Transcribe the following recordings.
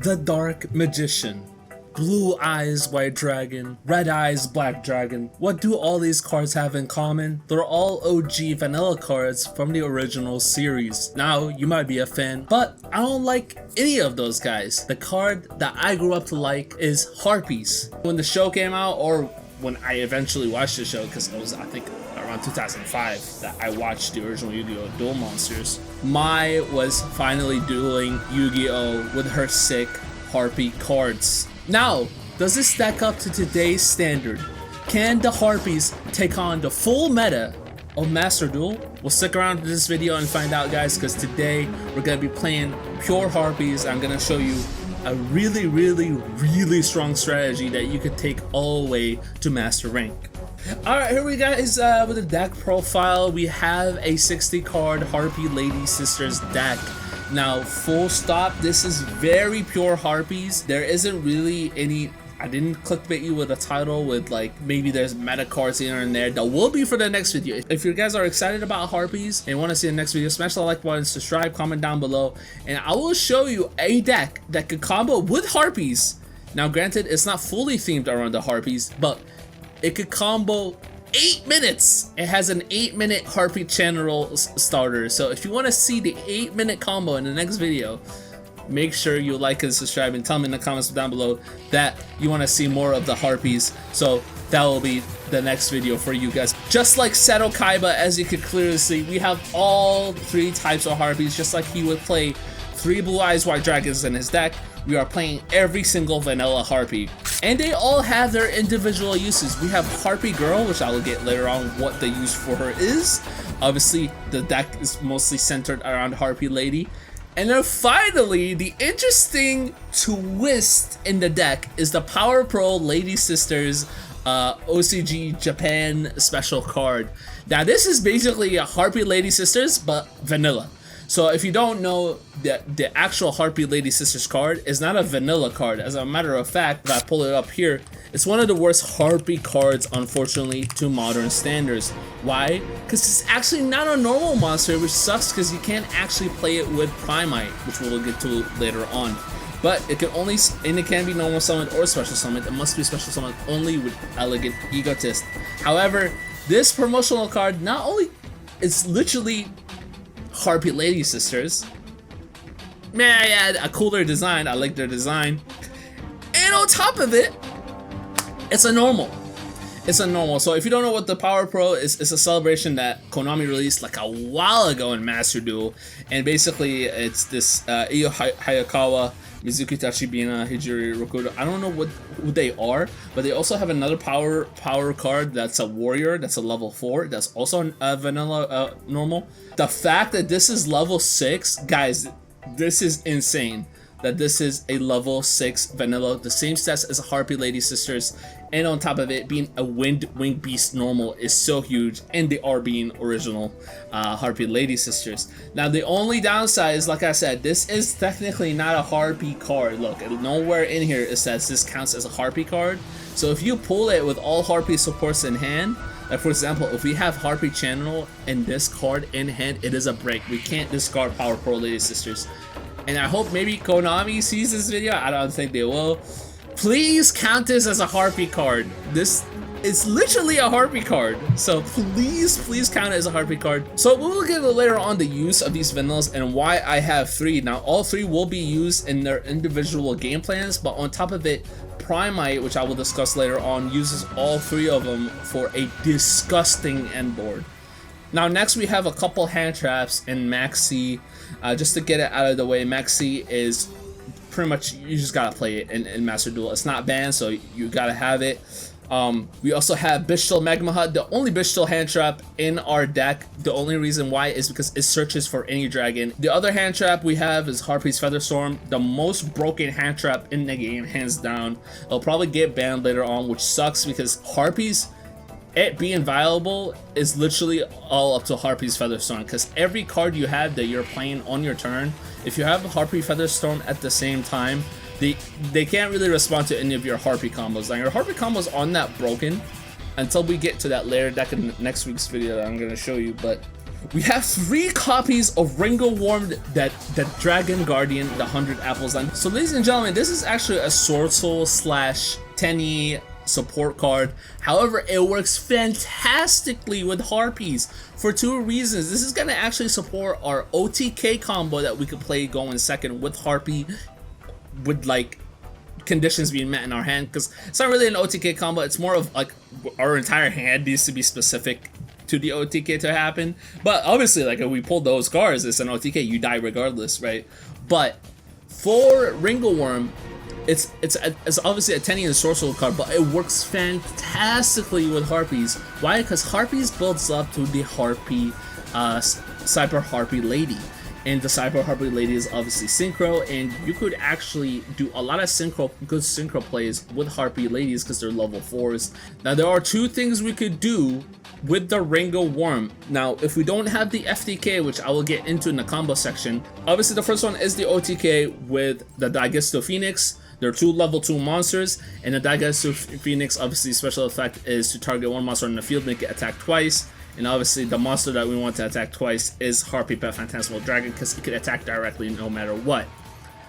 The Dark Magician. Blue Eyes White Dragon, Red Eyes Black Dragon. What do all these cards have in common? They're all OG vanilla cards from the original series. Now, you might be a fan, but I don't like any of those guys. The card that I grew up to like is Harpies. When the show came out, or when I eventually watched the show, because it was, I think, around 2005 that I watched the original Yu-Gi-Oh! Duel monsters, Mai was finally dueling Yu-Gi-Oh! With her sick Harpie cards. Now, does this stack up to today's standard? Can the Harpies take on the full meta of Master Duel? We'll stick around to this video and find out, guys, because today we're going to be playing pure Harpies. I'm going to show you a really strong strategy that you could take all the way to Master Rank. Alright, here we guys with the deck profile. We have a 60 card Harpie Lady Sisters deck. Now, full stop, this is very pure Harpies. There isn't really any, I didn't clickbait you with a title with like, maybe there's meta cards here and there. That will be for the next video. If you guys are excited about Harpies and want to see the next video, smash the like button, subscribe, comment down below, and I will show you a deck that could combo with Harpies. Now, granted, it's not fully themed around the Harpies, but it could combo 8 minutes. It has an 8-minute Harpie channel starter. So if you want to see the 8-minute combo in the next video, make sure you like and subscribe and tell me in the comments down below that you want to see more of the Harpies. So that will be the next video for you guys. Just like Seto Kaiba, as you can clearly see, we have all 3 types of Harpies. Just like he would play 3 Blue Eyes White Dragons in his deck, we are playing every single vanilla Harpie. And they all have their individual uses. We have Harpie Girl, which I will get later on what the use for her is. Obviously, the deck is mostly centered around Harpie Lady. And then finally, the interesting twist in the deck is the Power Pro Lady Sisters OCG Japan special card. Now, this is basically a Harpie Lady Sisters, but vanilla. So if you don't know, the actual Harpie Lady Sisters card is not a vanilla card. As a matter of fact, if I pull it up here, it's one of the worst Harpie cards, unfortunately, to modern standards. Why? Because it's actually not a normal monster, which sucks because you can't actually play it with Primite, which we'll get to later on. But it can only, and it can be normal summoned or special summoned. It must be special summoned only with Elegant Egotist. However, this promotional card not only, it's literally Harpie Lady Sisters. Man, yeah, a cooler design. I like their design. And on top of it, it's a normal. It's a normal. So if you don't know what the Power Pro is, it's a celebration that Konami released like a while ago in Master Duel. And basically, it's this Iyo Hayakawa, Mizuki Tachibana, Hijiri Rokudo. I don't know who they are, but they also have another power card that's a warrior, that's a level 4, that's also a vanilla normal. The fact that this is level 6, guys, this is insane. That this is a level 6 vanilla, the same stats as a Harpie Lady Sisters, and on top of it being a Winged Beast normal is so huge, and they are being original Harpie Lady Sisters. Now the only downside is, like I said, this is technically not a Harpie card. Look, nowhere in here it says this counts as a Harpie card. So if you pull it with all Harpie supports in hand, like for example, if we have Harpie Channel and this card in hand, it is a break. We can't discard Power Pro Lady Sisters. And I hope maybe Konami sees this video. I don't think they will. Please count this as a Harpie card. This is literally a Harpie card. So please count it as a Harpie card. So we will get later on the use of these vanillas and why I have 3. Now all 3 will be used in their individual game plans, but on top of it, Primite, which I will discuss later on, uses all 3 of them for a disgusting end board. Now next we have a couple hand traps in Maxi. Just to get it out of the way, Maxi is pretty much, you just gotta play it in Master Duel. It's not banned, so you gotta have it. We also have Bishtil Magma Hut, the only Bishtil hand trap in our deck. The only reason why is because it searches for any dragon. The other hand trap we have is Harpie's Featherstorm, the most broken hand trap in the game, hands down. It'll probably get banned later on, which sucks because Harpies, it being viable is literally all up to Harpie's Featherstorm, because every card you have that you're playing on your turn, if you have Harpie Featherstorm at the same time, they can't really respond to any of your Harpie combos. Now your Harpie combos aren't that broken until we get to that later deck in next week's video that I'm going to show you, but We have 3 copies of Ringo Worm, that Dragon Guardian, the 100 Apples line. So ladies and gentlemen, this is actually a Sword Soul / Tenny support card. However, it works fantastically with Harpies for 2 reasons. This is going to actually support our OTK combo that we could play going second with Harpie, with like conditions being met in our hand, because it's not really an OTK combo. It's more of like our entire hand needs to be specific to the OTK to happen. But obviously, like, if we pull those cards, it's an OTK, you die regardless, right? But for Ringo Worm, it's obviously a Tenny and Sorcerer card, but it works fantastically with Harpies. Why? Because Harpies builds up to the Harpie, Cyber Harpie Lady. And the Cyber Harpie Lady is obviously synchro, and you could actually do a lot of good synchro plays with Harpie Ladies because they're level 4s. Now, there are 2 things we could do with the Ringo Worm. Now, if we don't have the FTK, which I will get into in the combo section, obviously the first one is the OTK with the Daigetsu Phoenix. There are 2 level 2 monsters, and the Daigetsu Phoenix, obviously special effect is to target 1 monster in the field, make it attack twice. And obviously the monster that we want to attack twice is Harpie Pet Phantasmal Dragon, because it can attack directly no matter what.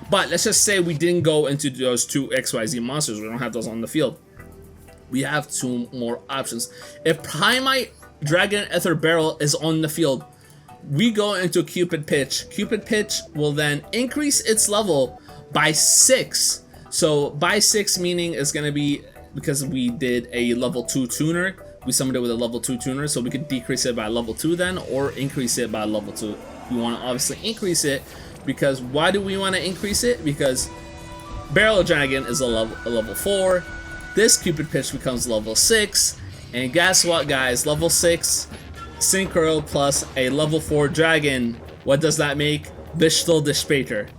But let's just say we didn't go into those 2 XYZ monsters, we don't have those on the field. We have 2 more options. If Primite Dragon Ether Barrel is on the field, we go into Cupid Pitch. Cupid Pitch will then increase its level by 6. So by 6 meaning it's going to be, because we did a level 2 tuner, we summoned it with a level 2 tuner, so we could decrease it by level 2 then, or increase it by level 2. We want to obviously increase it, because why do we want to increase it? Because Barrel Dragon is a level 4, this Cupid Pitch becomes level 6, and guess what, guys? Level 6 Synchro plus a level 4 Dragon. What does that make? Bishtel Despater,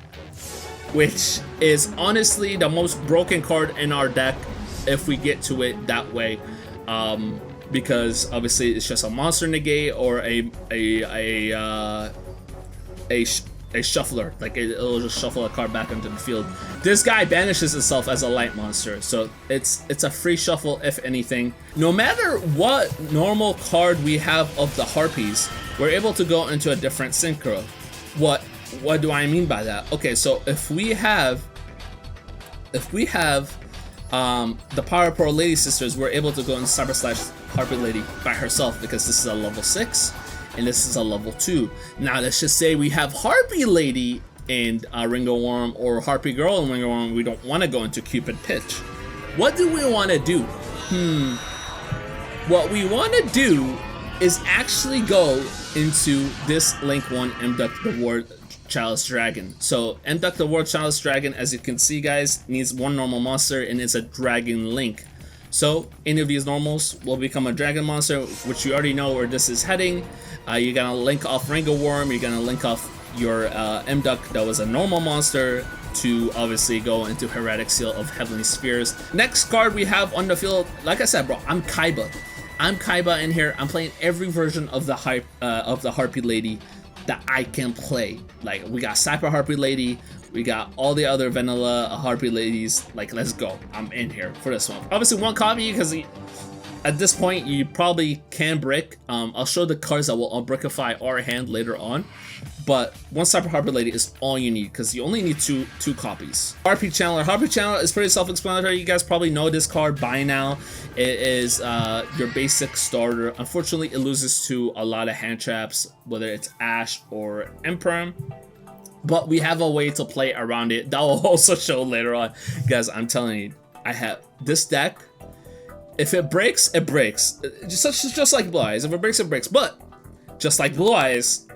which is honestly the most broken card in our deck if we get to it that way. Because obviously it's just a monster negate or a shuffler, like it'll just shuffle a card back into the field. This guy banishes itself as a light monster, so it's a free shuffle if anything. No matter what normal card we have of the Harpies, we're able to go into a different synchro. What do I mean by that? Okay, so if we have the Power Pro Lady Sisters, we're able to go in Cyber / Harpie Lady by herself, because this is a level 6 and this is a level 2. Now let's just say we have Harpie Lady and Ringo Worm, or Harpie Girl and Ringo Worm. We don't want to go into Cupid Pitch. What do we want to do? What we want to do is actually go into this Link 1 Abduct the War Chalice Dragon. So Abduct the War Chalice Dragon, as you can see, guys, needs 1 normal monster, and it's a Dragon Link. So any of these normals will become a dragon monster, which you already know where this is heading. You're gonna link off Ringo Worm, you're gonna link off your Abduct that was a normal monster to obviously go into Heretic Seal of Heavenly Spheres. Next card we have on the field, like I said, bro, I'm Kaiba. I'm Kaiba in here. I'm playing every version of the Harpie Lady that I can play. Like, we got Cyber Harpie Lady, we got all the other vanilla Harpie Ladies. Like, let's go. I'm in here for this one. Obviously 1 copy, because at this point you probably can brick. I'll show the cards that will unbrickify our hand later on, but 1 Cyber Harpie Lady is all you need, because you only need two copies. Harpie Channeler. Harpie Channeler is pretty self-explanatory. You guys probably know this card by now. It is your basic starter. Unfortunately, it loses to a lot of hand traps, whether it's Ash or Imperm, but we have a way to play around it that will also show later on. Guys, I'm telling you, I have this deck. If it breaks, it breaks. Just like Blue Eyes. If it breaks, it breaks. But just like Blue Eyes,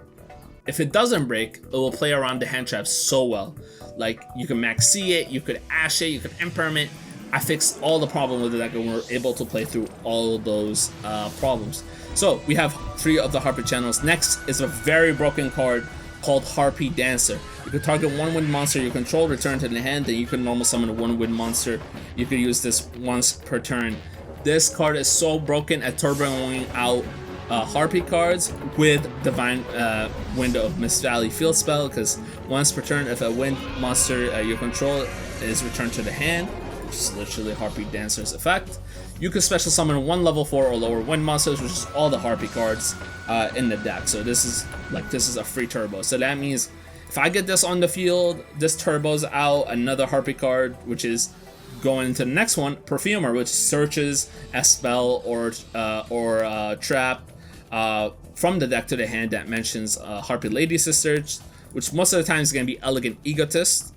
if it doesn't break, it will play around the hand traps so well. Like, you can Max C it, you could Ash it, you could Imperm it. I fixed all the problem with the deck, and we're able to play through all of those problems. So we have 3 of the Harpie channels. Next is a very broken card called Harpie Dancer. You can target 1 wind monster you control, return to the hand, then you can normal summon a 1 wind monster. You can use this once per turn. This card is so broken at turboing out Harpie cards with Divine Window of Mist Valley Field Spell, because once per turn, if a wind monster you control is returned to the hand, which is literally Harpie Dancer's effect. You can special summon 1 level 4 or lower wind monsters, which is all the Harpie cards in the deck. So this is a free turbo. So that means if I get this on the field, this turbo's out another Harpie card, which is going into the next one, Perfumer, which searches a spell or trap from the deck to the hand that mentions Harpie Lady Sisters, which most of the time is going to be Elegant Egotist.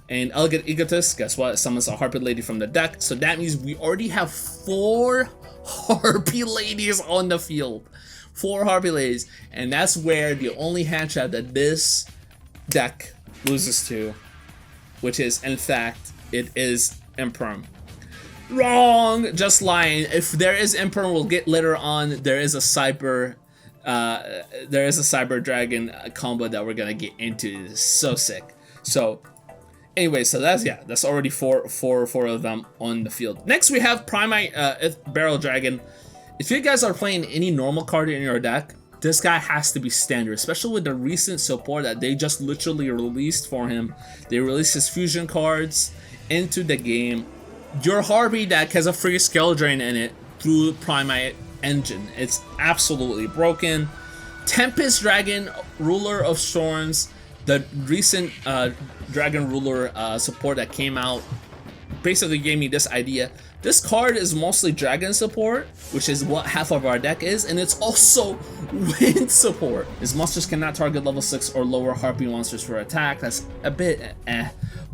And Elegant Egotist, guess what? It summons a Harpie Lady from the deck. So that means we already have 4 Harpie Ladies on the field. 4 Harpie Ladies. And that's where the only hand trap that this deck loses to, which is, in fact, it is Imperm. Wrong! Just lying. If there is Imperm, we'll get later on. There is a Cyber Dragon combo that we're gonna get into. It's so sick. So anyway, so that's already four of them on the field. Next we have Primite Barrel Dragon. If you guys are playing any normal card in your deck, this guy has to be standard, especially with the recent support that they just literally released for him. They released his fusion cards into the game. Your Harpie deck has a free skill drain in it through Primite Engine. It's absolutely broken. Tempest Dragon, Ruler of Storms, the recent Dragon Ruler support that came out basically gave me this idea. This card is mostly Dragon support, which is what half of our deck is, and it's also Wind support. His monsters cannot target level 6 or lower Harpie monsters for attack. That's a bit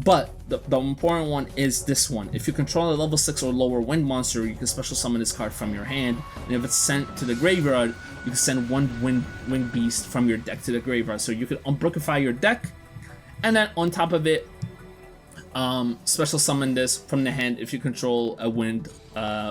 but the important one is this one. If you control a level 6 or lower Wind monster, you can special summon this card from your hand, and if it's sent to the graveyard, you can send 1 wind beast from your deck to the graveyard. So you can unbrookify your deck, and then on top of it, special summon this from the hand if you control a wind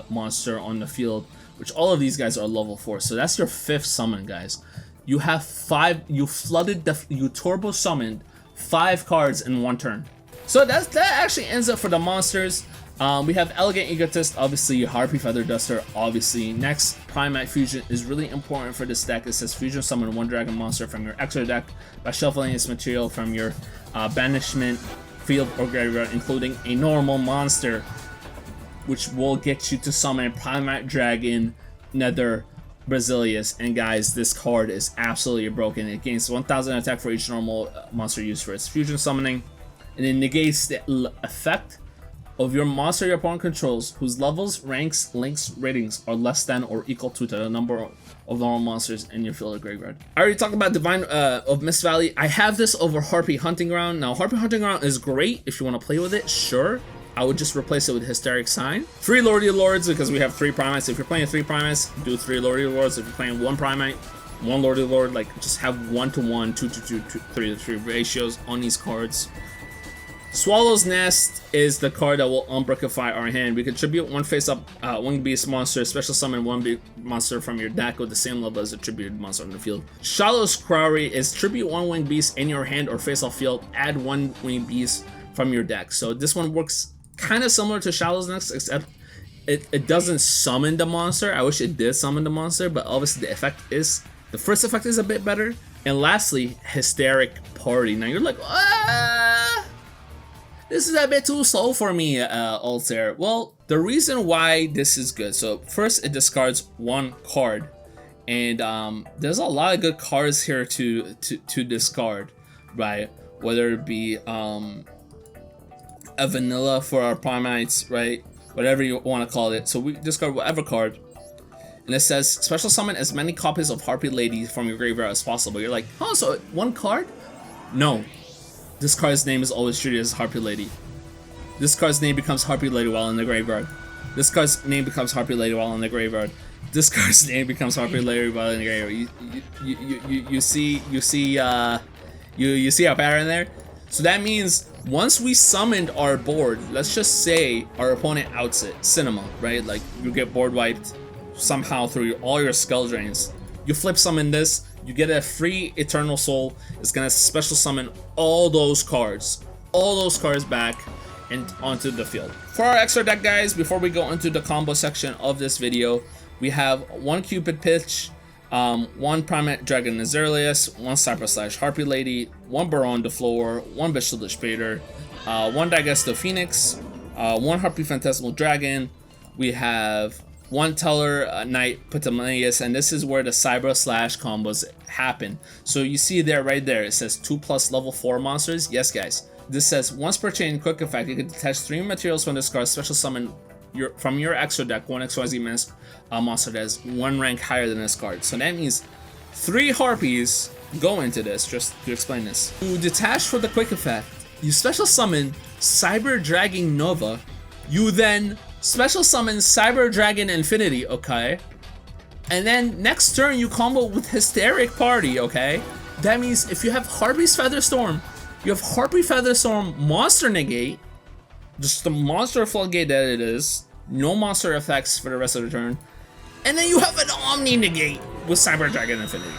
monster on the field, which all of these guys are level 4. So that's your 5th summon, guys. You have 5, you turbo summoned 5 cards in 1 turn. So that actually ends up for the monsters. We have Elegant Egotist, obviously, Harpie Feather Duster, obviously. Next, Primite Fusion is really important for this deck. It says fusion summon 1 dragon monster from your extra deck by shuffling its material from your banishment field or graveyard, including a normal monster, which will get you to summon Primite Dragon Nether Basilius. And guys, this card is absolutely broken. It gains 1000 attack for each normal monster used for its fusion summoning, and it negates the effect of your monster your opponent controls whose levels, ranks, links, ratings are less than or equal to the number of normal monsters in your field or graveyard. I already talked about Divine of Mist Valley. I have this over Harpie Hunting Ground. Now, Harpie Hunting Ground is great if you want to play with it, sure. I would just replace it with Hysteric Sign. 3 Lordy Lords, because we have 3 Primates. If you're playing 3 Primates, do 3 Lordy Lords. If you're playing 1 Primate, 1 Lordy Lord, like just have 1-to-1, 2-to-2, 3-to-3 ratios on these cards. Swallow's Nest is the card that will unbrookify our hand. We contribute 1 face-up Winged Beast monster, special summon 1 monster from your deck with the same level as a tributed monster on the field. Shallow's Quarry is tribute 1 Winged Beast in your hand or face-off field, add 1 Winged Beast from your deck. So this one works kind of similar to Shallow's Nest, except it doesn't summon the monster. I wish it did summon the monster, but obviously the first effect is a bit better. And lastly, Hysteric Party. Now you're like, this is a bit too slow for me, Altair. Well, the reason why this is good, so first it discards 1 card, and there's a lot of good cards here to discard, right? Whether it be a vanilla for our Primates, right? Whatever you want to call it. So we discard whatever card, and it says special summon as many copies of Harpie Lady from your graveyard as possible. You're like, oh, so 1 card? No. This card's name is always treated as Harpie Lady. This card's name becomes Harpie Lady while in the graveyard. This card's name becomes Harpie Lady while in the graveyard. This card's name becomes Harpie Lady while in the graveyard. You see our pattern there? So that means once we summoned our board, let's just say our opponent outs it, Cinema, right? Like you get board wiped somehow through all your skull drains. You flip summon this, you get a free Eternal Soul. It's gonna special summon all those cards back and onto the field. For our extra deck, guys, before we go into the combo section of this video, we have 1 Cupid Pitch, 1 Primate Dragon Azurelius, 1 Cyber Slash Harpie Lady, 1 Baron de Floor, 1 Bishop Spader, 1 Digestive Phoenix, One Harpy Phantasmal Dragon. We have one Teller Knight Ptolemaeus, and this is where the Cyber Slash combos happen. So you see there, right there, it says 2+ level 4 monsters. Yes, guys. This says once per chain, quick effect, you can detach 3 materials from this card, special summon from your extra deck one XYZ monster that is 1 rank higher than this card. So that means 3 Harpies go into this, just to explain this. You detach for the quick effect, you special summon Cyber Dragon Nova, you then special summon Cyber Dragon Infinity, okay? And then next turn you combo with Hysteric Party, okay? That means if you have Harpie's Featherstorm, you have Harpie Featherstorm Monster Negate, just the monster floodgate that it is, no monster effects for the rest of the turn, and then you have an Omni Negate with Cyber Dragon Infinity.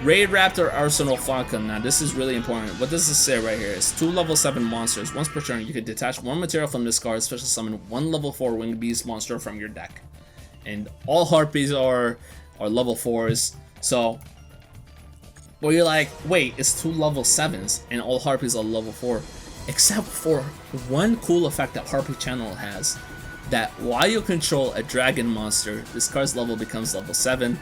Raid Raptor Arsenal Falcon. Now this is really important. What does this say right here? It's 2 level 7 monsters. Once per turn, you can detach 1 material from this card, special summon 1 level 4 winged beast monster from your deck. And all Harpies are level 4s. So, well, you're like, wait, it's 2 level 7s and all Harpies are level 4. Except for one cool effect that Harpie Channel has. That while you control a dragon monster, this card's level becomes level 7.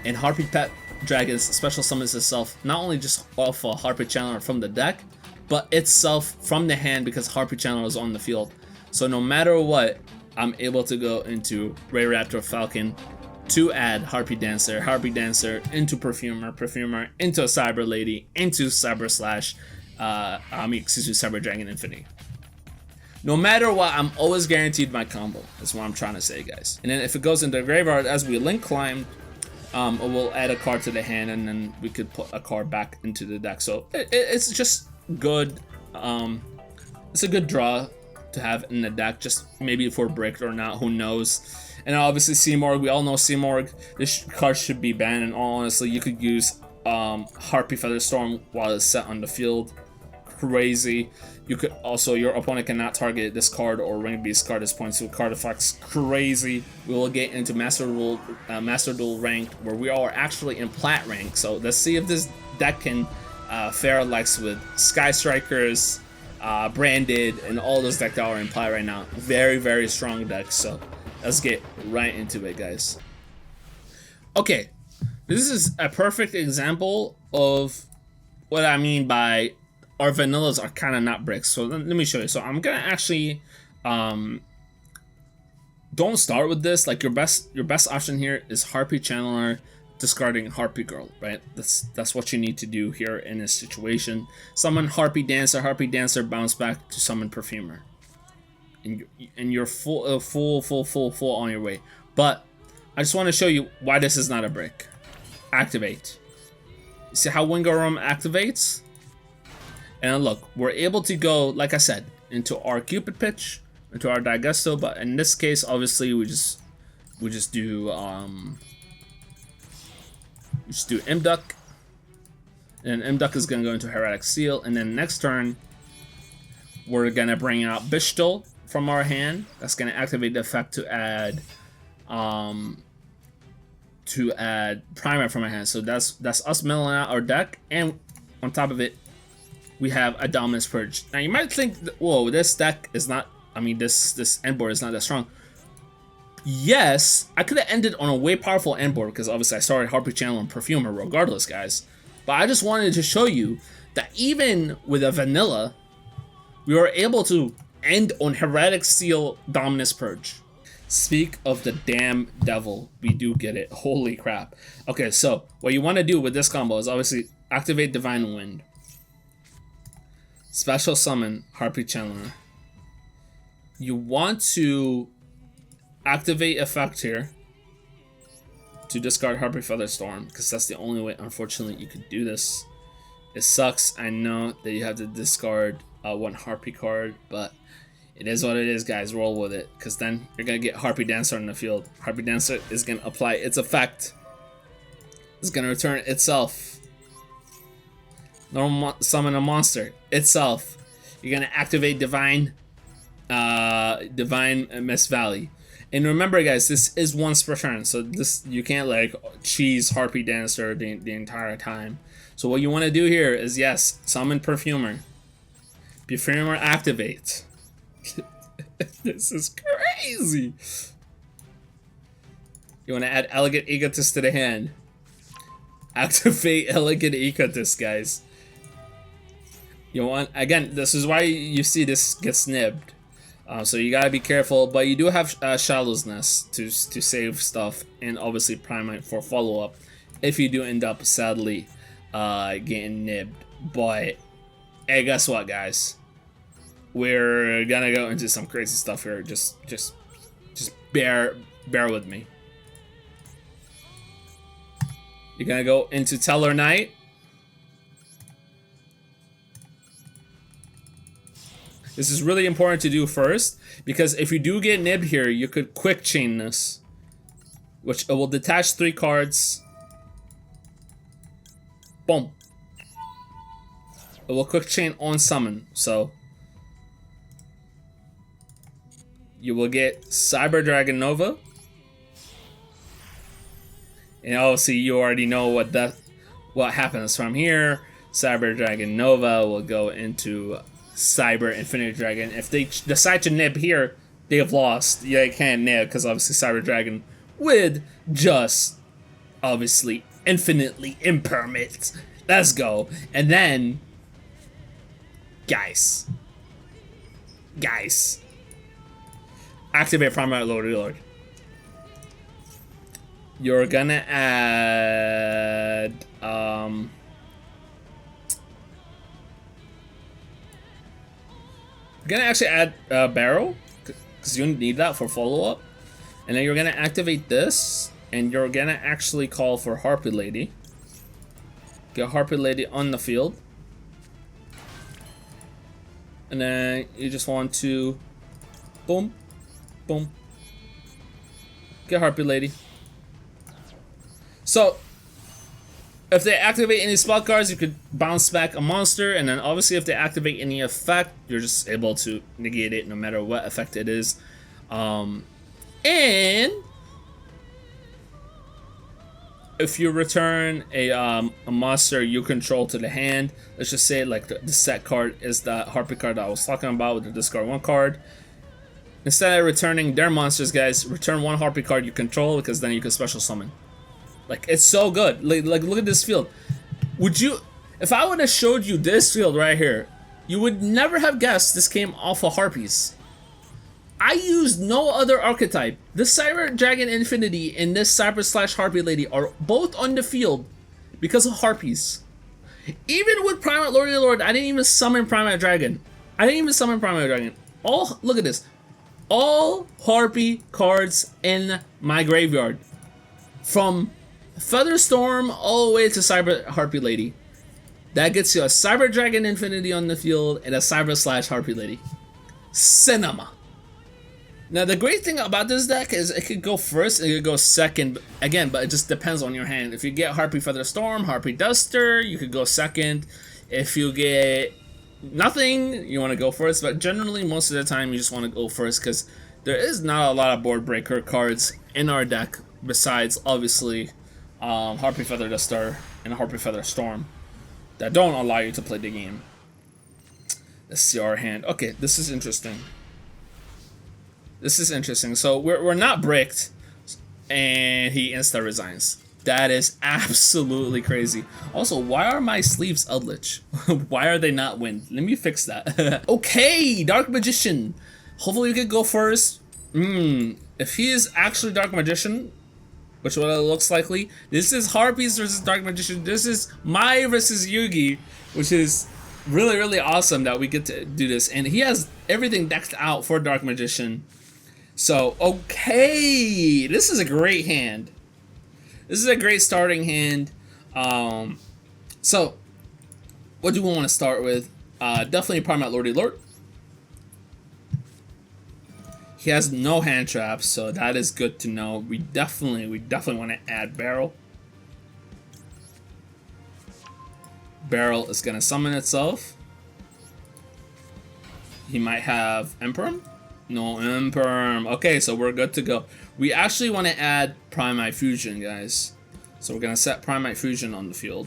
And Harpie Pet Dragons special summons itself not only just off a Harpie Channeler from the deck, but itself from the hand because Harpie Channeler is on the field. So no matter what, I'm able to go into Raid Raptor Falcon to add Harpie Dancer into Perfumer into Cyber Lady, into Cyber Slash, Cyber Dragon Infinity. No matter what, I'm always guaranteed my combo. That's what I'm trying to say, guys. And then if it goes into the graveyard, as we link climb, we'll add a card to the hand, and then we could put a card back into the deck. So it's just good. It's a good draw to have in the deck. Just maybe if we're bricked or not, who knows. And obviously Seamorg, we all know Seamorg. This card should be banned. And honestly, you could use Harpie Featherstorm while it's set on the field. Crazy. You could also, your opponent cannot target this card or Ring Beast card at this point, so card effects crazy. We will get into Master Duel ranked, where we are actually in Plat rank. So let's see if this deck can fare likes with Sky Strikers, Branded, and all those decks that are in Plat right now. Very, very strong decks. So let's get right into it, guys. Okay, this is a perfect example of what I mean by our vanillas are kind of not bricks. So let me show you. So I'm gonna actually don't start with this. Like your best option here is Harpie Channeler discarding Harpie Girl, right? That's what you need to do here in this situation. Summon Harpie Dancer bounce back to summon Perfumer, and you're full on your way. But I just want to show you why this is not a brick. Activate. You see how Wingarum activates? And look, we're able to go, like I said, into our Cupid pitch, into our Digesto, but in this case, obviously, we just do Imduck, and Imduck is gonna go into Heretic Seal, and then next turn, we're gonna bring out Bishtil from our hand. That's gonna activate the effect to add Primer from our hand. So that's us milling out our deck, and on top of it, we have a Dominus Purge. Now you might think, whoa, this deck is not, I mean, this end board is not that strong. Yes, I could have ended on a way powerful end board because obviously I started Harpie Channel and Perfumer regardless, guys. But I just wanted to show you that even with a vanilla, we were able to end on Heretic Seal Dominus Purge. Speak of the damn devil, we do get it. Holy crap. Okay, so what you want to do with this combo is obviously activate Divine Wind. Special summon Harpie Channeler. You want to activate effect here to discard Harpie Featherstorm, because that's the only way, unfortunately, you could do this. It sucks, I know that you have to discard one Harpie card, but it is what it is, guys. Roll with it, because then you're going to get Harpie Dancer on the field. Harpie Dancer is going to apply its effect. It's going to return itself. Normal summon a monster itself. You're gonna activate Divine Mist Valley, and remember, guys, this is once per turn, so this you can't like cheese Harpie Dancer the entire time. So what you want to do here is, yes, summon Perfumer, Buffermer activate. This is crazy. You want to add Elegant Egotist to the hand. Activate Elegant Egotist, guys. You want, again, this is why you see this gets nibbed. So you gotta be careful, but you do have Shadow's to save stuff, and obviously Primite for follow-up if you do end up sadly getting nibbed. But hey, guess what, guys? We're gonna go into some crazy stuff here. Just bear with me. You're gonna go into Teller Knight. This is really important to do first, because if you do get nibbed here, you could quick chain this, which it will detach 3 cards. Boom. It will quick chain on summon, so you will get Cyber Dragon Nova. And obviously you already know what happens from here. Cyber Dragon Nova will go into Cyber Infinity Dragon. If they decide to nib here, they have lost. Yeah, they can't nib because obviously Cyber Dragon would just obviously infinitely impermit. Let's go. And then guys, activate Primary Lord. You're gonna add you're gonna actually add Barrel, because you need that for follow-up. And then you're gonna activate this, and you're gonna actually call for Harpie Lady. Get Harpie Lady on the field. And then you just want to boom, boom. Get Harpie Lady. So if they activate any spell cards, you could bounce back a monster, and then obviously if they activate any effect, you're just able to negate it no matter what effect it is. And if you return a monster you control to the hand, let's just say like the set card is the Harpie card that I was talking about with the discard 1 card. Instead of returning their monsters, guys, return 1 Harpie card you control, because then you can special summon. Like, it's so good. Like look at this field. Would you, if I would have showed you this field right here, you would never have guessed this came off of Harpies. I used no other archetype. This Cyber Dragon Infinity and this Cyber / Harpie Lady are both on the field because of Harpies. Even with Primate Lord, I didn't even summon Primate Dragon. All, look at this. All Harpie cards in my graveyard. From Featherstorm all the way to Cyber Harpie Lady. That gets you a Cyber Dragon Infinity on the field and a Cyber / Harpie Lady. Cinema. Now the great thing about this deck is it could go first and it could go second again, but it just depends on your hand. If you get Harpie Featherstorm, Harpie Duster, you could go second. If you get nothing, you want to go first, but generally most of the time you just want to go first, because there is not a lot of board breaker cards in our deck besides obviously Harpie Feather Duster and Harpie Featherstorm that don't allow you to play the game. Let's see our hand. Okay, this is interesting. So we're not bricked, and he insta resigns. That is absolutely crazy. Also, why are my sleeves Eldritch? Why are they not wind? Let me fix that. Okay, Dark Magician. Hopefully we could go first. If he is actually Dark Magician, which what it looks likely, this is Harpies versus Dark Magician. This is Mai versus Yugi, which is really, really awesome that we get to do this. And he has everything decked out for Dark Magician. So, okay, this is a great hand. This is a great starting hand. So, what do we want to start with? Definitely Primate Lord. He has no hand traps, so that is good to know. We definitely want to add Barrel. Barrel is gonna summon itself. He might have Imperm. No Imperm. Okay, so we're good to go. We actually want to add Primite Fusion, guys. So we're gonna set Primite Fusion on the field.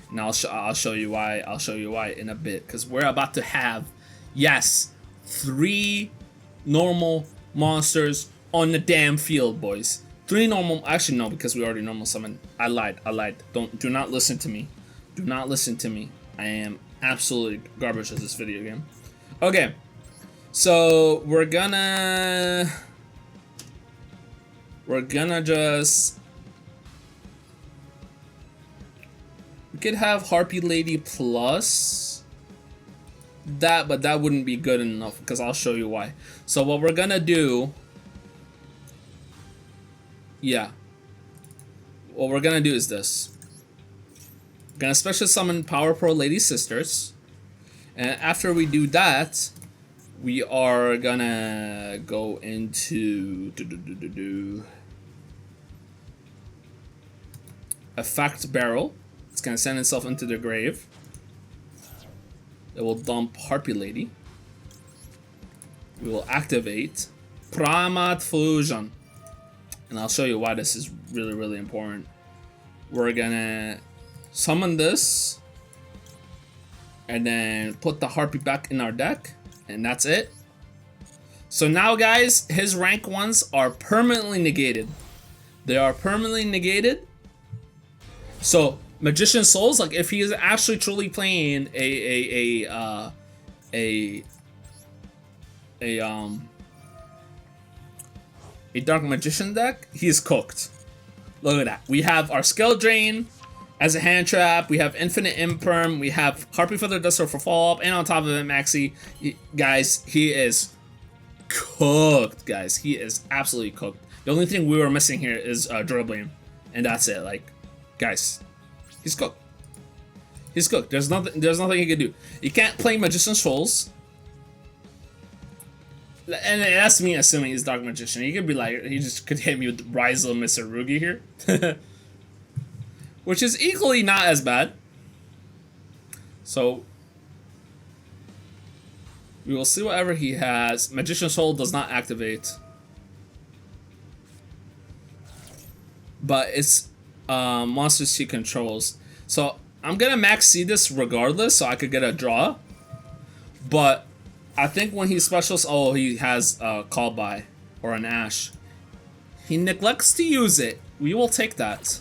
And I'll show you why. I'll show you why in a bit, because we're about to have, yes, 3 normal monsters on the damn field, boys. 3 normal. Actually, no, because we already normal summoned. I lied. Do not listen to me. Do not listen to me. I am absolutely garbage at this video game. Okay, so we're gonna just. We could have Harpie Lady plus that, but that wouldn't be good enough, because I'll show you why. So what we're gonna do, yeah, what we're gonna do is this. We're gonna special summon Power Pro Lady Sisters, and after we do that, we are gonna go into Effect Barrel. It's gonna send itself into the grave. It will dump Harpie Lady. We will activate Primat Fusion. And I'll show you why this is really, really important. We're gonna summon this. And then put the Harpie back in our deck. And that's it. So now, guys, his rank 1s are permanently negated. They are permanently negated. So Magician Souls, like if he is actually truly playing a Dark Magician deck, he is cooked. Look at that. We have our Skill Drain as a hand trap. We have Infinite Imperm. We have Harpie Feather Duster for follow up, and on top of it, Maxi, guys, he is cooked. Guys, he is absolutely cooked. The only thing we were missing here is Dribbling, and that's it. Like, guys. He's cooked. He's cooked. There's nothing he can do. He can't play Magician Souls. And that's me assuming he's Dark Magician. He could be like, he just could hit me with Rise of Mr. Rugi here. Which is equally not as bad. So we will see whatever he has. Magician Soul does not activate. But it's monsters he controls. So I'm gonna max see this regardless, so I could get a draw. But I think when he specials, oh, he has a call by or an Ash. He neglects to use it. We will take that.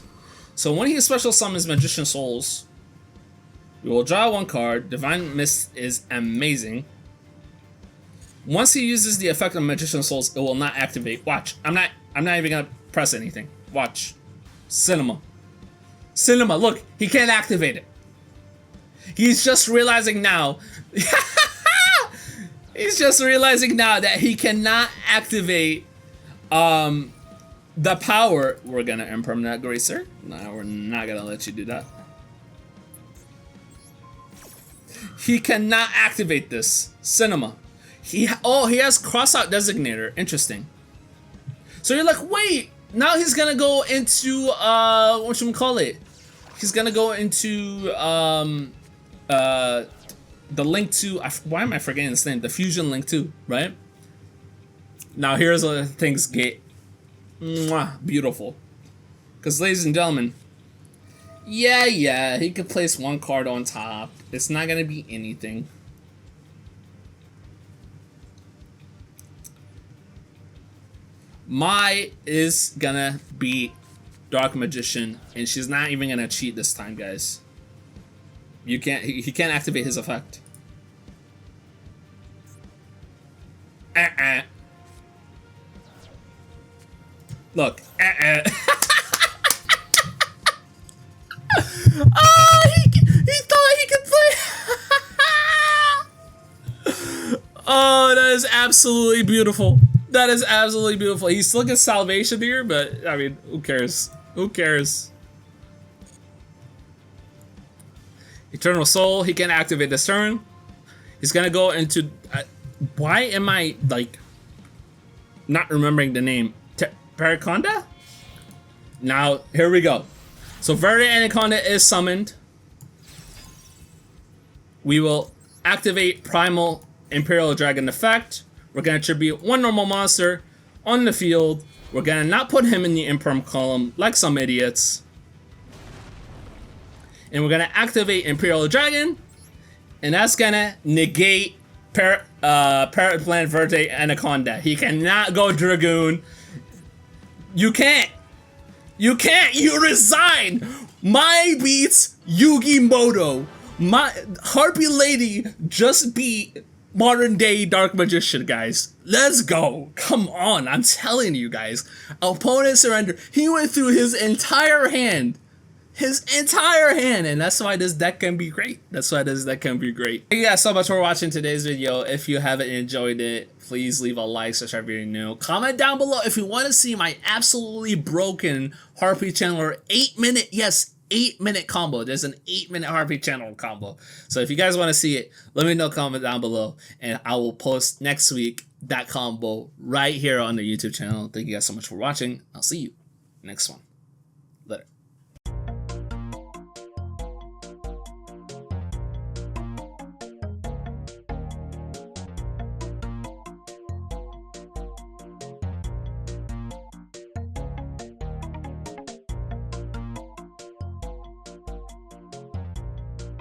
So when he special summons Magician Souls, we will draw 1 card. Divine Mist is amazing. Once he uses the effect of Magician Souls, it will not activate. Watch. I'm not even gonna press anything. Watch. Cinema. Look, he can't activate it. He's just realizing now. He's just realizing now that he cannot activate the power. We're gonna impermanent Gracer. No, we're not gonna let you do that. He cannot activate this. Cinema. He has Crossout Designator. Interesting. So you're like, wait. Now he's gonna go into whatchamacallit? He's gonna go into the Link 2. Why am I forgetting his name? The Fusion Link 2, right? Now here's where things get beautiful. Because ladies and gentlemen, yeah, he could place 1 card on top. It's not gonna be anything. Mai is gonna be Dark Magician, and she's not even gonna cheat this time, guys. He can't activate his effect. Look. Oh, he thought he could play. Oh, that is absolutely beautiful. That is absolutely beautiful. He's still gets Salvation here, but I mean, who cares? Who cares? Eternal Soul, he can activate this turn. He's gonna go into. Why am I like not remembering the name? Paraconda? Now, here we go. So, Verde Anaconda is summoned. We will activate Primal Imperial Dragon effect. We're gonna tribute 1 normal monster on the field. We're gonna not put him in the Imperm column like some idiots. and we're gonna activate Imperial Dragon, and that's gonna negate Parrot Plant Verde Anaconda. He cannot go Dragoon. You can't. You can't. You resign. My beats Yugi Moto. My Harpie Lady just beat modern day Dark Magician, guys. Let's go. Come on. I'm telling you guys. Opponent surrender. He went through his entire hand. And that's why this deck can be great. Thank you guys so much for watching today's video. If you haven't enjoyed it, please leave a like, subscribe if you're new. Comment down below if you want to see my absolutely broken Harpie Channeler 8-minute, yes, 8-minute combo. There's an 8-minute Harpie Channeler combo. So if you guys want to see it, let me know, comment down below, and I will post next week that combo right here on the YouTube channel. Thank you guys so much for watching. I'll see you next one.